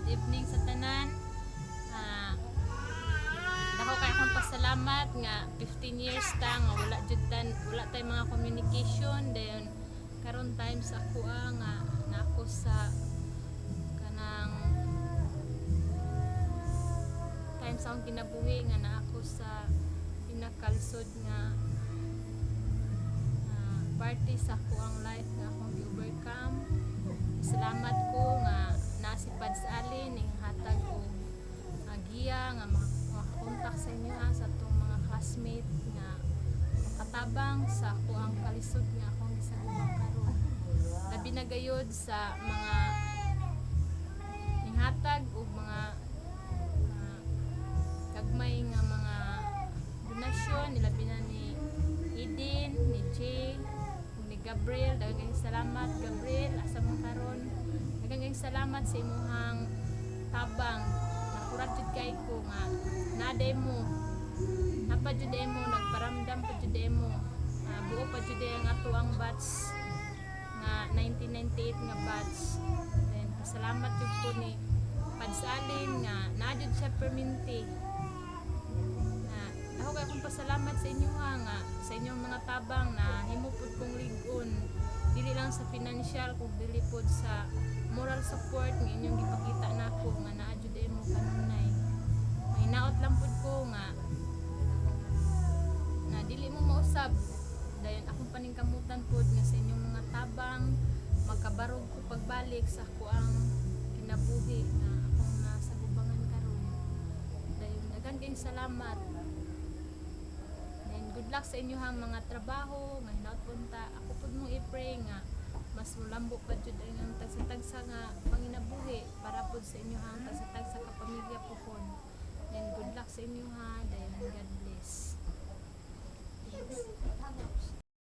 good evening sa tanan. Ah, dako kay akong pasalamat nga 15 years ta nga wala tay mga communication dayon karon times ako nga naako sa kanang times akong kinabuhi nga naako sa pinakalisod nga party sa ako ang life nga akong gi-overcome. Salamat ko nga nasipad sa alin ning hatag ko giya nga makakontak sa inyo sa atong mga classmate nga makatabang sa ako ang kalisod nga akong gisagubang karon. Labi na gayud sa mga ninghatag og mga gagmay nga mga donasyon nilabi na ni Eden, ni Jay, ni Gabriel. Daghang salamat Gabriel asa mo karon. Daghang salamat sa imong tabang. Nakurat jud kay ko nga naday mo. Napa jud mo nagparamdam pa jud mo. Buo pa jud ang ato ang batch nga 1998 nga batch. Then pasalamat jud ko ni Padsalin nga na jud siya perminti. Ako kay akong pasalamat sa inyo nga sa inyong mga tabang na himupod kong ligon dili lang sa financial kung dili pod sa moral support nga inyong gipakita nako nga naa jud mo kanunay. May naot lang pod ko nga na dili mo mausab dayon akong paningkamutan pod nga sa inyong mga tabang magkabarog ko pagbalik sa ako ang kinabuhi nga akong nasa gubangan karon. Dayon daghan kayong salamat. Good luck sa inyong mga trabaho nga hinaut punta. Ako pud mong i-pray nga mas mulambo pa jud ang tagsa-tagsa nga panginabuhi para pud sa inyong tagsa-tagsa ka pamilya pohon. Then good luck sa inyo dayon God bless.